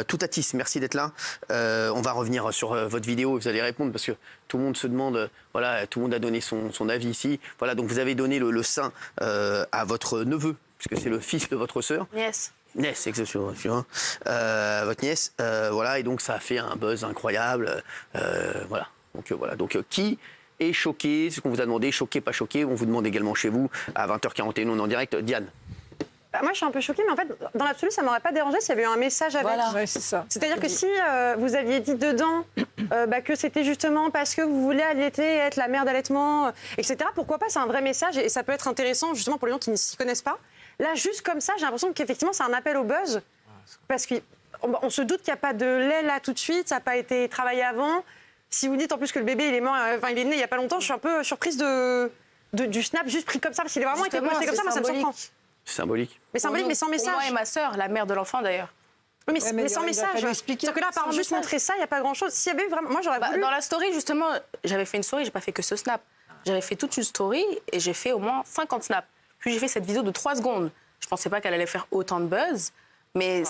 Toutatis, merci d'être là. On va revenir sur votre vidéo, vous allez répondre parce que tout le monde se demande, voilà, tout le monde a donné son avis ici. Voilà, donc vous avez donné le sein à votre neveu, puisque c'est le fils de votre sœur. Nièce. Nièce, exactement. Votre nièce, voilà, et donc ça a fait un buzz incroyable. Voilà. Donc, qui est choqué? Ce qu'on vous a demandé, choqué, pas choqué. On vous demande également chez vous, à 20h41, on est en direct. Diane. Moi, je suis un peu choquée, mais en fait, dans l'absolu, ça ne m'aurait pas dérangé s'il y avait eu un message avec. Voilà. Ouais, c'est ça. C'est-à-dire que si vous aviez dit dedans que c'était justement parce que vous voulez allaiter, être la mère d'allaitement, etc., pourquoi pas? C'est un vrai message et ça peut être intéressant justement pour les gens qui ne s'y connaissent pas. Là, juste comme ça, j'ai l'impression qu'effectivement, c'est un appel au buzz. Parce qu'on se doute qu'il n'y a pas de lait là tout de suite, ça n'a pas été travaillé avant. Si vous dites en plus que le bébé il est né il n'y a pas longtemps, je suis un peu surprise du snap juste pris comme ça. Parce qu'il a vraiment été posté comme ça, moi ça me surprend. C'est symbolique. Mais symbolique, mais sans message. Moi et ma sœur, la mère de l'enfant d'ailleurs. Oui, Ouais, mais sans il a message. fallu expliquer. C'est-à-dire que là, par juste montrer ça, il n'y a pas grand-chose. S'il y avait vraiment, moi j'aurais voulu. Dans la story, justement, j'avais fait une story, j'ai pas fait que ce snap. J'avais fait toute une story et j'ai fait au moins 50 snaps. Puis j'ai fait cette vidéo de 3 secondes. Je pensais pas qu'elle allait faire autant de buzz, mais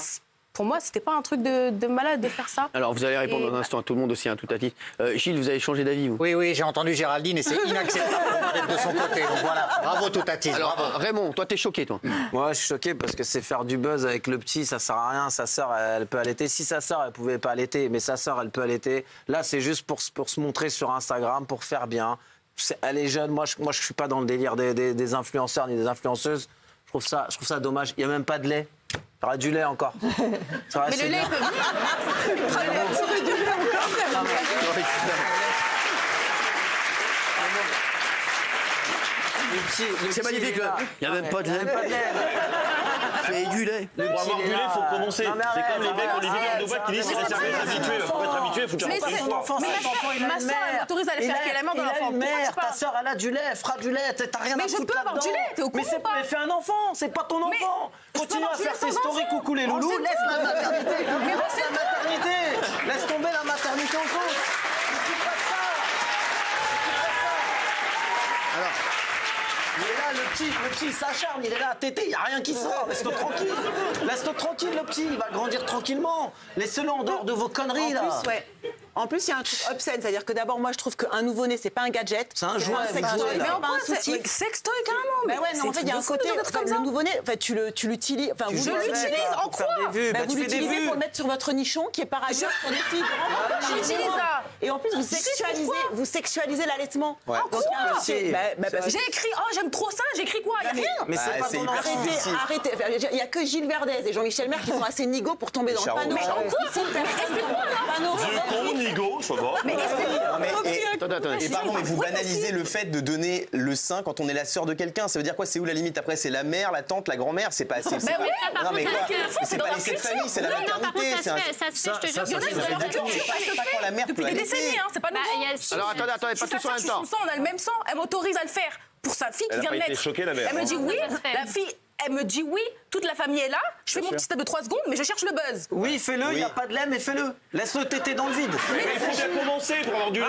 pour moi, c'était pas un truc de malade de faire ça. Alors, vous allez répondre dans un instant à tout le monde aussi, tout à titre. Gilles, vous avez changé d'avis, vous? Oui, j'ai entendu Géraldine et c'est inacceptable d'être de son côté. Donc voilà, bravo Toutatis. Alors, Bravo. Raymond, toi, t'es choqué, toi? Moi, je suis choqué parce que c'est faire du buzz avec le petit, ça sert à rien. Sa sœur, elle peut allaiter. Si sa sœur, elle pouvait pas allaiter, mais sa sœur, elle peut allaiter. Là, c'est juste pour se montrer sur Instagram, pour faire bien. Elle est jeune. Moi, je suis pas dans le délire des influenceurs ni des influenceuses. Je trouve ça dommage. Il y a même pas de lait. Il y aura du lait encore. Mais le lait peut C'est magnifique, là. Il n'y a même pas de lait. C'est du lait. Pour avoir du lait, il faut commencer. C'est comme les mecs, on les vidéos de boîte qui disent c'est réservé aux habitués. Pour être habitué, il faut que Mais tu son enfant, ma soeur, elle m'autorise à aller faire qu'elle est la mère de l'enfant. Ta sœur, elle a du lait, elle fera du lait. T'as rien à Mais je foutre peux avoir là-dedans. du lait, t'es au courant ou pas? Mais fais un enfant, c'est pas ton enfant. Continue à faire tes stories, coucou les loulous. Laisse la maternité. Laisse la maternité. Laisse tomber la maternité en France. Alors, Il est là, le petit, il s'acharne, il est là à téter, il n'y a rien qui sort. Laisse-le tranquille. Laisse-le tranquille, le petit, il va grandir tranquillement. Laissez-le en dehors de vos conneries, là. En plus, il y a un truc obscène, c'est-à-dire que d'abord, moi, je trouve qu'un nouveau-né, c'est pas un gadget. C'est un jouet, sextoy, vous jouez, c'est là. pas un souci. Sextoy, carrément. Mais ouais, non, en fait, il y a un côté, le nouveau-né, en fait, tu l'utilises, enfin, vous Je l'utilise en quoi? vous l'utilisez pour le mettre sur votre nichon, qui est par ailleurs pour des filles. J'utilise ça. Et en plus, vous sexualisez l'allaitement. Ouais. Donc, il y a un côté- parce que- J'ai écrit, oh, j'aime trop ça, j'ai écrit quoi? Il y a rien. Mais c'est pas ton enfant. Arrêtez. Il n'y a que Gilles Verdez et Jean-Michel Maire qui sont assez nigauds pour tomber dans le panneau. Mais en quoi? Vieux con, nigo, ça va. attendez. Et pardon, mais vous banalisez le fait de donner le sein quand on est la sœur de quelqu'un. Ça veut dire quoi? C'est où la limite? Après, c'est la mère, la tante, la grand-mère. C'est pas. oui, Non, mais quoi? C'est pas dans les sept la familles, c'est la Non, par contre, maternité. ça se fait, je te jure. Il y en a, que ça se fait. Pas quand la mère depuis peut des allaiter. décennies, hein, c'est pas Bah, nouveau. il y a six- Alors, attendez, pas Je suis tous en sa même sœur, temps. je suis son sang, on a le même sang, elle m'autorise à le faire. Pour sa fille qui Elle a vient pas de été naître. choquée, la mère, Elle me hein. dit oui, Ça se fait. la fille, elle me dit oui, toute la famille est là, je fais mon petit step de 3 secondes, mais je cherche le buzz. Oui, fais-le, il n'y a pas de lait, mais fais-le. Laisse-le téter dans le vide. Mais il faut bien commencer pour avoir du lait.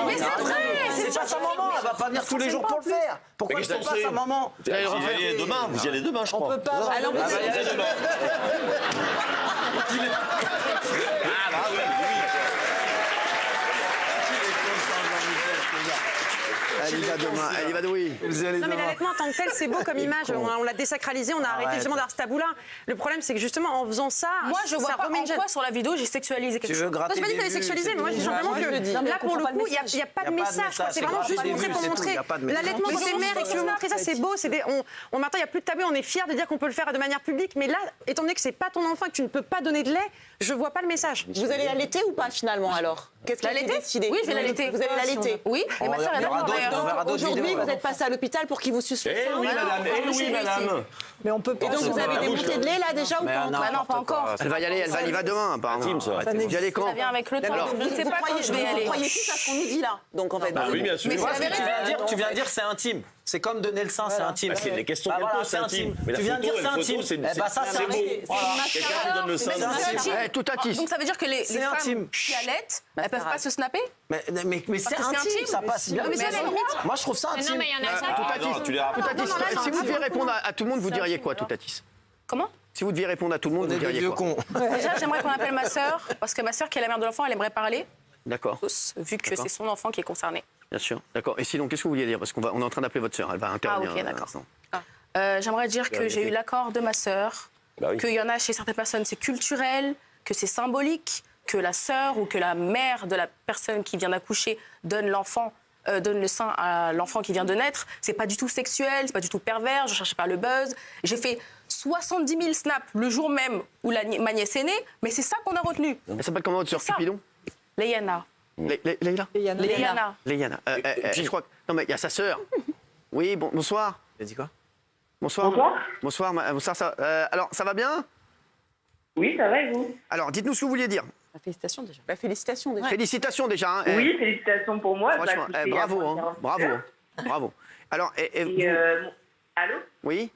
Mais c'est vrai, C'est pas sa maman, elle va pas venir tous les jours pour le faire. Pourquoi Mais je qu'est-ce tombe qu'on pas sait sa maman? Vous y allez demain, vous y allez demain, je crois. On peut pas avoir. Alors, Ah, bah, il y a demain. Elle y va demain, elle y va de oui. Non, mais l'allaitement en tant que tel, c'est beau comme image. On l'a désacralisé, on a arrêté justement d'avoir ce tabou-là. Le problème, c'est que justement, en faisant ça, Moi, je vois ça pas remet en une gêne. quoi sur la vidéo j'ai sexualisé quelque Tu chose. veux gratter Moi, je pas dit des qu'elle est vues, sexualisée, c'est mais moi, je dis tout. simplement je le dis. que là, pour le pas le coup, il n'y a message. pas de message. quoi. C'est vraiment juste montrer pour montrer. L'allaitement, quand t'es mère et que tu veux montrer ça, c'est beau. Maintenant, il n'y a plus de tabou, on est fiers de dire qu'on peut le faire de manière publique. Mais là, étant donné que c'est pas ton enfant, que tu ne peux pas donner de lait, je vois pas le message. Vous allez l'allaiter ou pas finalement alors? Qu'est-ce qui a été L'allaiter? décidé? Oui, je vais l'allaiter. Vous allez l'allaiter? Oui, et ma soeur est Il y aura là d'autres- d'ailleurs. on verra d'autres Aujourd'hui, vidéos, vous êtes passé à l'hôpital pour qu'il vous suce le Eh sein. oui, madame, eh oui, madame. Mais on peut pas. Et donc vous avez des bouche, montées de lait là déjà ou Mais pas encore? non, pas encore. Elle va y aller, elle y va demain, apparemment. Intime, ça. Vous y allez quand? Ça vient avec le temps. Alors, Je ne sais pas quand je vais y aller. Vous croyez tout à ce qu'on nous dit là. Donc en fait, Bah oui, bien sûr. Mais c'est la vérité. Tu viens de dire c'est intime. C'est comme donner le sein, c'est intime. Bah, c'est les questions Bah qu'elle voilà, pose, c'est intime. Mais la Tu viens de photo, dire la c'est photo, intime. c'est Eh bah ça, c'est beau. Voilà. Quelqu'un qui donne le sein. Mais c'est intime. Eh, tout à tisse. Donc ça veut dire que les C'est femmes intime. qui allaitent, elles peuvent pas se snapper? Mais c'est que c'est intime, intime. ça passe bien. Mais ça, Mais c'est limite. moi, je trouve ça Mais non, intime. mais il y en a ça. Ah non, tu les rappelles. Tout à tisse. Si vous deviez répondre à tout le monde, vous diriez quoi, tout à tisse? Comment? Si vous deviez répondre à tout le monde, On vous est des diriez vieux quoi? cons. Déjà, j'aimerais qu'on appelle ma sœur, parce que ma sœur, qui est la mère de l'enfant, elle aimerait parler, D'accord, tous, vu que D'accord. c'est son enfant qui est concerné. bien sûr. D'accord. Et sinon, qu'est-ce que vous vouliez dire? Parce qu'on est en train d'appeler votre sœur, elle va intervenir. ok, d'accord. l'instant. J'aimerais dire que j'ai eu l'accord de ma sœur, Bah oui. qu'il y en a chez certaines personnes, c'est culturel, que c'est symbolique, que la sœur ou que la mère de la personne qui vient d'accoucher donne le sein à l'enfant qui vient de naître. C'est pas du tout sexuel, c'est pas du tout pervers, je cherchais pas le buzz. J'ai fait 70 000 snaps le jour même où ma nièce est née, mais c'est ça qu'on a retenu. Elle s'appelle comment votre sœur, C'est ça. Cupidon? Léana. Leïla? Léana. Léana. Je crois que... Non, mais il y a sa sœur. Oui, bonsoir. Tu as dit quoi? Bonsoir. Bonsoir. Bonsoir, ça, alors, ça va bien? Oui, ça va et vous? Alors, dites-nous ce que vous vouliez dire. Félicitations déjà. Félicitations déjà. Félicitations déjà. Hein. Oui, félicitations pour moi. Franchement, Bah, écoutez, bravo, il y a hein, 48 bravo, heures. bravo. Alors, Allô? oui,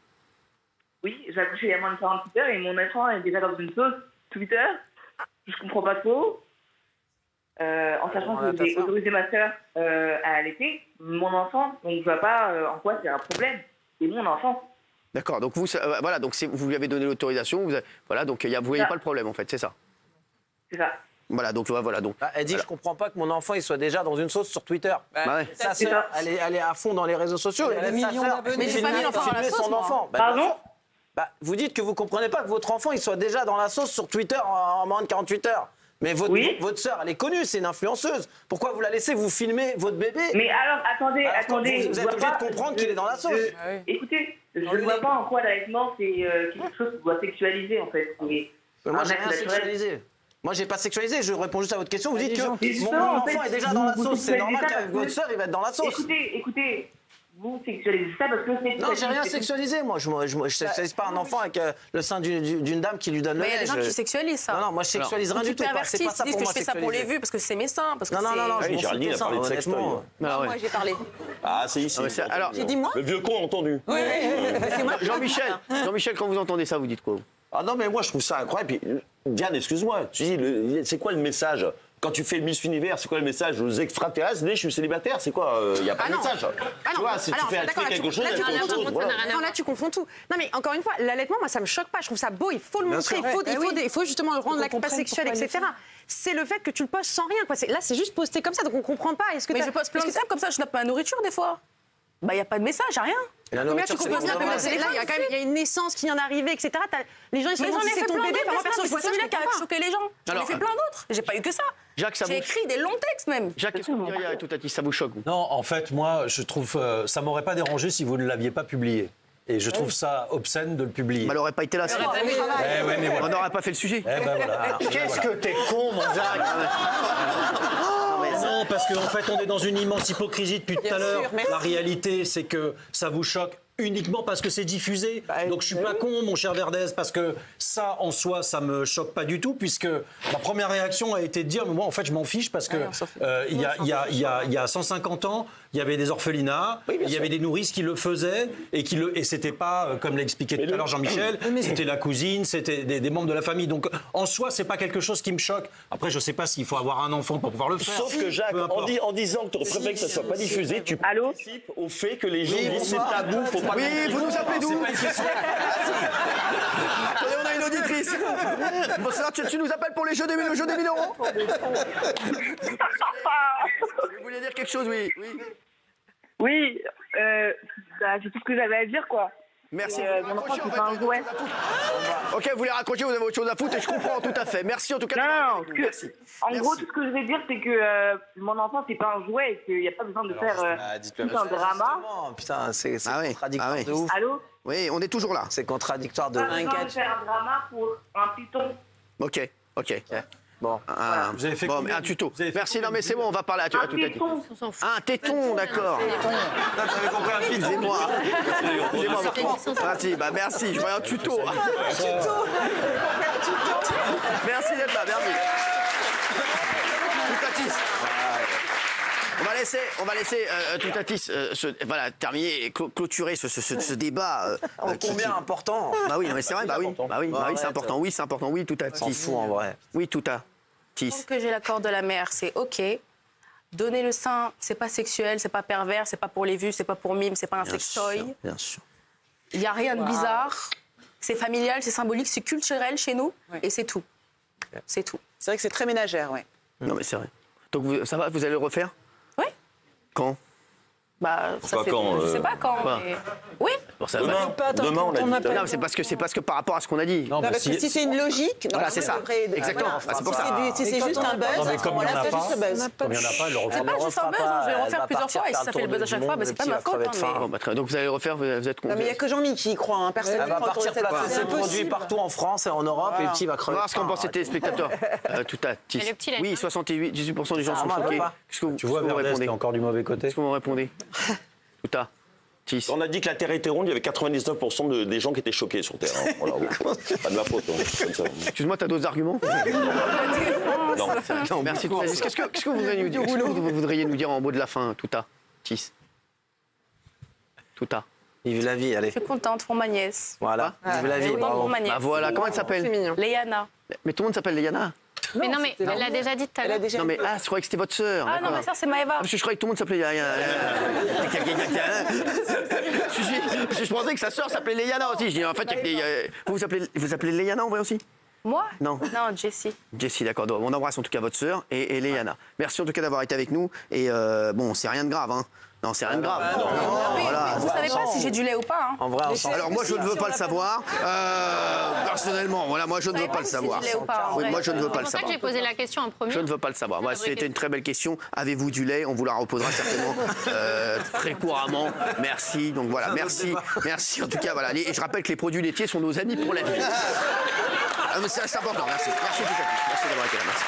Oui, j'ai accouché il y a moins de 48 heures et mon enfant est déjà dans une sauce Twitter. Je comprends pas trop. En sachant que j'ai autorisé ma sœur à allaiter mon enfant, donc je vois pas en quoi c'est un problème. C'est mon enfant. d'accord. Donc vous, voilà, donc vous lui avez donné l'autorisation. Voilà, donc vous voyez Ça. pas le problème en fait, c'est ça. C'est ça. Voilà, donc voilà, donc. Ah, elle dit, je comprends pas que mon enfant il soit déjà dans une sauce sur Twitter. Bah ouais. Sa C'est sœur, ça. elle est à fond dans les réseaux sociaux. Elle aide sa sœur. Mais j'ai pas mis l'enfant dans la filmer sauce, son moi. enfant. Pardon? Vous dites que vous comprenez pas que votre enfant il soit déjà dans la sauce sur Twitter en moins de 48 heures. Mais Oui. votre sœur, elle est connue, c'est une influenceuse. Pourquoi vous la laissez vous filmer votre bébé? Mais alors, attendez, Alors, attendez. vous je êtes vois obligé pas- de comprendre qu'il est dans la sauce. Écoutez, je ne vois pas en quoi l'allaitement c'est quelque chose qui doit sexualiser en fait. C'est Mais un moi, j'ai acte rien naturel. sexualisé. Moi, j'ai pas sexualisé. Je réponds juste à votre question. Vous dites que Mais mon justement, en enfant fait, est déjà dans la vous sauce. C'est normal sexualisez ça qu'avec parce votre que- sœur, il va être dans la sauce. Écoutez, vous sexualisez ça parce que c'est... Non, j'ai rien sexualisé, moi. Je sexualise pas un enfant avec le sein d'une dame qui lui donne le Mais il y a des lait. gens qui sexualisent ça. Non, moi, je sexualise rien Ou du qui tout. C'est pas pervertissent, ça qui disent pour que moi, je fais ça pour les sexualiser. vues parce que c'est mes seins. Parce que Non, c'est... je Oui, m'en fous Géraldine de a ça, parlé de sextoy. honnêtement. Ah ouais. Moi j'ai parlé. Ah, c'est ici. Ah, mais c'est- alors, J'ai dit moi? Le vieux con a entendu. C'est moi. Jean-Michel, quand vous entendez ça, vous dites quoi? Ah non, mais moi, je trouve ça incroyable. Puis, Diane, excuse-moi, tu dis, c'est quoi le message? Quand tu fais Miss Univers, c'est quoi le message aux extraterrestres? Je suis célibataire, c'est quoi? Il n'y a pas de non. message. Tu vois, si tu Alors, fais d'accord, là, quelque chose, là, il y a quelque chose. voilà. Non, là, tu confonds tout. Non, mais encore une fois, l'allaitement, moi, ça me choque pas. Je trouve ça beau. Il faut le montrer. Il faut justement rendre la pas sexuelle, etc. C'est le fait que tu le postes sans rien. Quoi. Là, c'est juste posté comme ça. Donc, on comprend pas. Est-ce que Mais t'as- je poste plein est-ce de que snaps comme ça, je nappe ma nourriture des fois. Bah, il n'y a pas de message, y a rien. Et la Combien nourriture, tu c'est comprends bien vraiment- que là, il y a quand même il y a une naissance qui vient d'arriver, etc. Les gens, ils se Mais j'en demandent ai si c'est fait ton plein bébé. d'autres, Enfin, moi, perso, je c'est vois ça, je celui-là qui a comprends pas. choqué les gens. J'en ai Alors, fait plein d'autres. J'ai pas eu que ça. Jacques, ça J'ai vous... écrit des longs textes même. Jacques, qu'est-ce que vous diriez à tout à ça vous choque, vous? Non, en fait, moi, je trouve ça m'aurait pas dérangé si vous ne l'aviez pas publié. Et je trouve ça obscène de le publier. Bah, elle aurait pas été là. sinon. Eh ouais, mais On voilà. n'aurait pas fait le sujet. Eh ben voilà. Qu'est-ce que t'es con, mon Jacques? Non, parce qu'en fait, on est dans une immense hypocrisie depuis tout à l'heure. sûr, merci. La réalité, c'est que ça vous choque uniquement parce que c'est diffusé. Donc je suis pas con, mon cher Verdez, parce que ça, en soi, ça me choque pas du tout, puisque ma première réaction a été de dire, mais moi, en fait, je m'en fiche, parce que il y a 150 ans, il y avait des orphelinats, il y avait des nourrices qui le faisaient, et c'était pas, comme l'a expliqué tout à l'heure Jean-Michel, c'était la cousine, c'était des membres de la famille. Donc en soi, c'est pas quelque chose qui me choque. Après, je sais pas s'il faut avoir un enfant pour pouvoir le faire. Sauf que Jacques, Peu importe. en disant que tu aurais préféré que ça soit pas diffusé, tu Allô? participes au fait que les gens disent c'est tabou, faut pas. Oui, vous nous appelez d'où? C'est pas une question. Attendez, on a une auditrice. Bonsoir, tu nous appelles pour le jeu des 1000 euros? Vous vouliez dire quelque chose, oui. Oui, c'est tout ce que j'avais à dire, quoi. Merci. Mon enfant, c'est pas un jouet. Ok, vous voulez raccrocher, vous avez autre chose à foutre et je comprends tout à fait. Merci en tout cas. Non, d'avoir été avec nous. Merci. En Merci. gros, tout ce que je vais dire, c'est que mon enfant, c'est pas un jouet et qu'il n'y a pas besoin de faire tout un drama. Justement, putain, c'est Ah oui, contradictoire ah oui. de ouf. Allô? Oui, on est toujours là. C'est contradictoire de Pas ouf. besoin de faire un drama pour un python. Ok. Bon. Vous avez fait Bon, combien mais un tuto. Vous avez fait Merci, non combien mais c'est bon, on va parler à tout Un à l'heure. python. Un téton, d'accord. C'est moi. Merci, bah merci, je vois un tuto. Merci d'être là, merci. Toutatis. On va laisser Toutatis terminer et clôturer ce débat. Combien important? Bah oui, non, mais c'est vrai, bah oui, c'est important, oui, S'en Toutatis. fout en vrai. Oui, Toutatis. Tant que j'ai l'accord de la mère, c'est OK. Donner le sein, c'est pas sexuel, c'est pas pervers, c'est pas pour les vues, c'est pas pour mime, c'est pas un sextoy. Bien sûr. Il n'y a rien de bizarre. C'est familial, c'est symbolique, c'est culturel chez nous, et c'est tout. C'est tout. C'est vrai que c'est très ménagère, ouais. Non, mais c'est vrai. Donc, ça va, vous allez le refaire? Oui. Quand? Bah, ça fait, quand, je sais pas quand, quoi mais... Oui. Bon, ça Demain, demain, on a dit. Non, mais c'est parce que par rapport à ce qu'on a dit. Non, mais Parce que si c'est une logique, Voilà, c'est ça. Exactement. Voilà. Ah, c'est pour ça. Si c'est juste un buzz, Non, mais à ce comme il n'y moment-là, en a c'est pas, juste le buzz. comme il n'y en a pas, elle le C'est refera. pas juste un buzz, hein, je vais le refaire plusieurs fois, et si ça fait le buzz à chaque fois, bah, c'est pas ma faute. Hein, mais... Bon, très bien. Donc, vous allez le refaire, vous êtes Non, mais il n'y a que Jean-Mi qui y croit, hein. Personne Elle va ne partir croit placer ses produits partout en France et en Europe et le petit va On va crever. voir ce qu'en pensent les téléspectateurs. Tout à Mais le petit, là, Oui, 18% des gens sont mal, choqués. pas. Qu'est-ce que vous, Tu vois, qu'est-ce que vous Verdez, répondez? t'es encore du mauvais côté. Qu'est-ce que vous répondez? Tout à Tis. On a dit que la Terre était ronde, il y avait 99% des gens qui étaient choqués sur Terre. Hein. Voilà, c'est pas de ma faute. Hein. Comme ça. Excuse-moi, t'as d'autres arguments? Non. Non, merci. Qu'est-ce que vous voudriez nous dire? Qu'est-ce que vous voudriez nous dire en mot de la fin, tout à Tis? Tout à. Vive la vie, allez. Je suis contente pour ma nièce. Voilà, vive la vie, Contente bravo. pour ma nièce. Bah voilà, comment elle C'est s'appelle? mignon. Léana. Mais tout le monde s'appelle Léana. Mais non, mais elle l'a déjà dit tout à Elle a l'heure. déjà Non mais je croyais que c'était votre sœur. Ah non, d'accord. ma soeur, c'est Maëva. Ah, parce que je croyais que tout le monde s'appelait je pensais que sa sœur s'appelait Léana aussi. Je dis, en fait, vous appelez Léana en vrai aussi? Moi? Non. Non, Jessie. Jessie, d'accord. On embrasse en tout cas votre sœur et Léana. Merci en tout cas d'avoir été avec nous. Et bon, c'est rien de grave, hein. Non, c'est rien de grave. Voilà. Vous savez pas si j'ai du lait ou pas, hein? En vrai, on s'en Alors moi je ne veux pas le savoir. Personnellement, voilà, moi je ne veux pas le savoir. Si du lait ou pas, en Oui, vrai. moi je ne veux pas C'est le pour ça que savoir. j'ai posé la question en premier. Je ne veux pas le savoir. Moi, c'était une très belle question. Avez-vous du lait? On vous la reposera certainement très couramment. Merci. Donc voilà, merci. Merci en tout cas. Voilà. Et je rappelle que les produits laitiers sont nos amis pour la vie. C'est important. Merci. Merci en tout cas. Merci d'avoir été là. Merci.